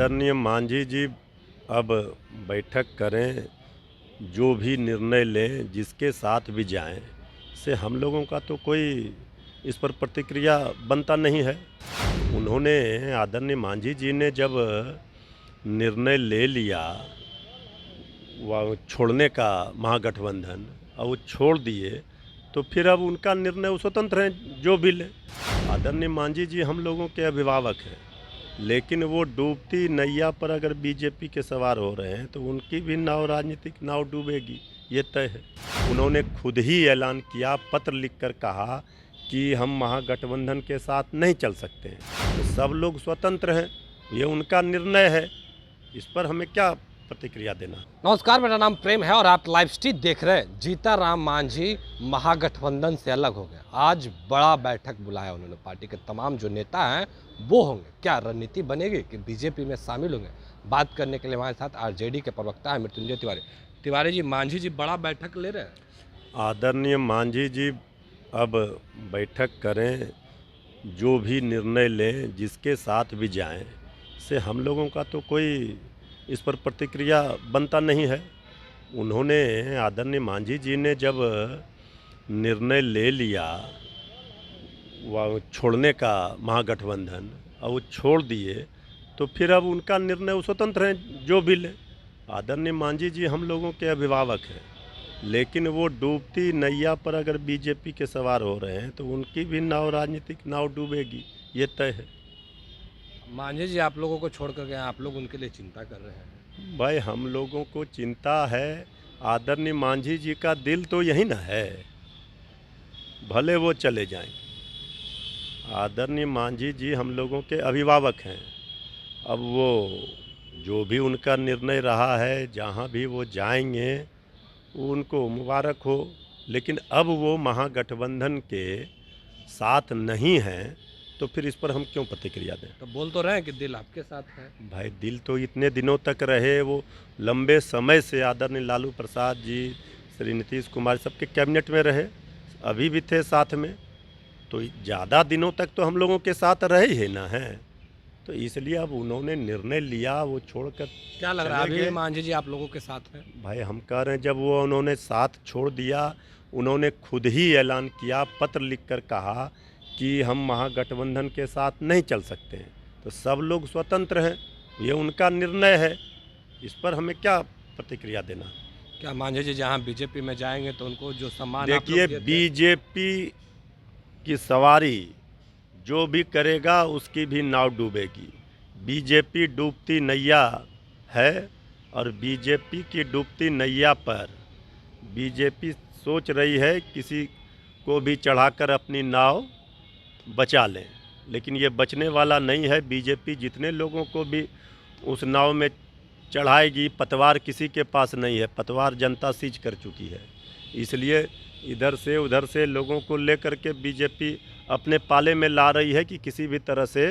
आदरणीय मांझी जी अब बैठक करें, जो भी निर्णय लें, जिसके साथ भी जाएं, से हम लोगों का तो कोई इस पर प्रतिक्रिया बनता नहीं है। उन्होंने आदरणीय मांझी जी ने जब निर्णय ले लिया वह छोड़ने का महागठबंधन और वो छोड़ दिए, तो फिर अब उनका निर्णय वो स्वतंत्र हैं, जो भी लें। आदरणीय मांझी जी हम लोगों के अभिभावक हैं, लेकिन वो डूबती नैया पर अगर बीजेपी के सवार हो रहे हैं तो उनकी भी नाव, राजनीतिक नाव डूबेगी, ये तय है। उन्होंने खुद ही ऐलान किया, पत्र लिखकर कहा कि हम महागठबंधन के साथ नहीं चल सकते हैं। तो सब लोग स्वतंत्र हैं, ये उनका निर्णय है, इस पर हमें क्या प्रतिक्रिया देना। नमस्कार, मेरा नाम प्रेम है और आप लाइव स्ट्रीट देख रहे हैं। जीताराम मांझी महागठबंधन से अलग हो गए। आज बड़ा बैठक बुलाया उन्होंने, पार्टी के तमाम जो नेता हैं वो होंगे। क्या रणनीति बनेगी कि बीजेपी में शामिल होंगे? बात करने के लिए हमारे साथ आरजेडी के प्रवक्ता है मृत्युंजय तिवारी। तिवारी जी, मांझी जी बड़ा बैठक ले रहे हैं। आदरणीय मांझी जी अब बैठक करें, जो भी निर्णय लें, जिसके साथ भी जाएं, से हम लोगों का तो कोई इस पर प्रतिक्रिया बनता नहीं है। उन्होंने आदरणीय मांझी जी ने जब निर्णय ले लिया वह छोड़ने का महागठबंधन और वो छोड़ दिए, तो फिर अब उनका निर्णय वो स्वतंत्र हैं, जो भी लें। आदरणीय मांझी जी हम लोगों के अभिभावक हैं, लेकिन वो डूबती नैया पर अगर बीजेपी के सवार हो रहे हैं तो उनकी भी नाव, राजनीतिक नाव डूबेगी, ये तय है। मांझी जी आप लोगों को छोड़ कर गए, आप लोग उनके लिए चिंता कर रहे हैं। भाई हम लोगों को चिंता है, आदरणीय मांझी जी का दिल तो यही ना है, भले वो चले जाएं। आदरणीय मांझी जी हम लोगों के अभिभावक हैं, अब वो जो भी उनका निर्णय रहा है, जहाँ भी वो जाएंगे उनको मुबारक हो, लेकिन अब वो महागठबंधन के साथ नहीं हैं, तो फिर इस पर हम क्यों प्रतिक्रिया दें। तो बोल तो रहे हैं कि दिल आपके साथ है। भाई दिल तो इतने दिनों तक रहे, वो लंबे समय से आदरणीय लालू प्रसाद जी, श्री नीतीश कुमार सबके कैबिनेट में रहे, अभी भी थे साथ में, तो ज़्यादा दिनों तक तो हम लोगों के साथ रहे ही ना हैं। तो इसलिए अब उन्होंने निर्णय लिया, वो छोड़कर क्या लग रहा है अभी मांझी जी आप लोगों के साथ हैं? भाई हम कह रहे हैं, जब वो उन्होंने साथ छोड़ दिया, उन्होंने खुद ही ऐलान किया, पत्र लिखकर कहा कि हम महागठबंधन के साथ नहीं चल सकते हैं, तो सब लोग स्वतंत्र हैं, ये उनका निर्णय है, इस पर हमें क्या प्रतिक्रिया देना। क्या मांझी जी जहां बीजेपी में जाएंगे तो उनको जो सम्मान देखिए, बीजेपी की सवारी जो भी करेगा उसकी भी नाव डूबेगी। बीजेपी डूबती नैया है और बीजेपी की डूबती नैया पर बीजेपी सोच रही है किसी को भी चढ़ाकर अपनी नाव बचा लें, लेकिन ये बचने वाला नहीं है। बीजेपी जितने लोगों को भी उस नाव में चढ़ाएगी, पतवार किसी के पास नहीं है, पतवार जनता सीज कर चुकी है। इसलिए इधर से उधर से लोगों को लेकर के बीजेपी अपने पाले में ला रही है कि किसी भी तरह से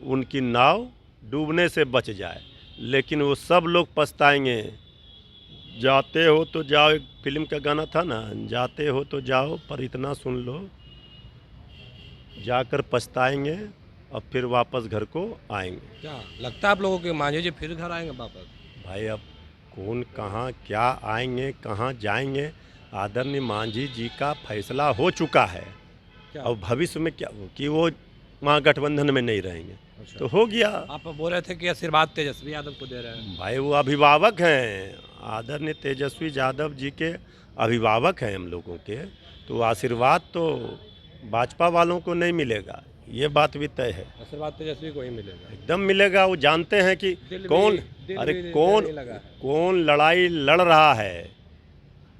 उनकी नाव डूबने से बच जाए, लेकिन वो सब लोग पछताएंगे। जाते हो तो जाओ, एक फिल्म का गाना था ना, जाते हो तो जाओ पर इतना सुन लो, जाकर पछताएंगे और फिर वापस घर को आएंगे। क्या लगता है आप लोगों के मांझी जी फिर घर आएंगे वापस? भाई अब कौन कहाँ क्या आएंगे, कहाँ जाएंगे, आदरणीय मांझी जी का फैसला हो चुका है। और भविष्य में क्या कि वो महागठबंधन में नहीं रहेंगे। अच्छा। तो हो गया। आप बोल रहे थे कि आशीर्वाद तेजस्वी यादव को दे रहे हैं। भाई वो अभिभावक हैं, आदरणीय तेजस्वी यादव जी के अभिभावक हैं हम लोगों के, तो आशीर्वाद तो भाजपा वालों को नहीं मिलेगा, ये बात भी तय है। आशीर्वाद तेजस्वी को ही मिलेगा, एकदम मिलेगा। वो जानते हैं कि कौन लड़ाई लड़ रहा है,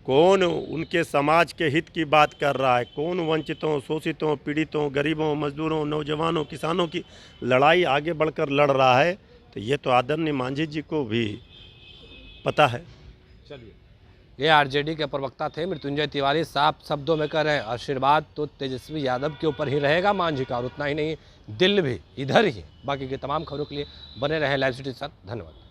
कौन उनके समाज के हित की बात कर रहा है, कौन वंचितों, शोषितों, पीड़ितों, गरीबों, मजदूरों, नौजवानों, किसानों की लड़ाई आगे बढ़कर लड़ रहा है, तो ये तो आदरणीय मांझी जी को भी पता है। चलिए, ये आरजेडी के प्रवक्ता थे मृत्युंजय तिवारी। साफ शब्दों में कह रहे हैं आशीर्वाद तो तेजस्वी यादव के ऊपर ही रहेगा मांझी का, और उतना ही नहीं, दिल भी इधर ही। बाकी के तमाम खबरों के लिए बने रहे लाइव स्ट्रीट के साथ। धन्यवाद।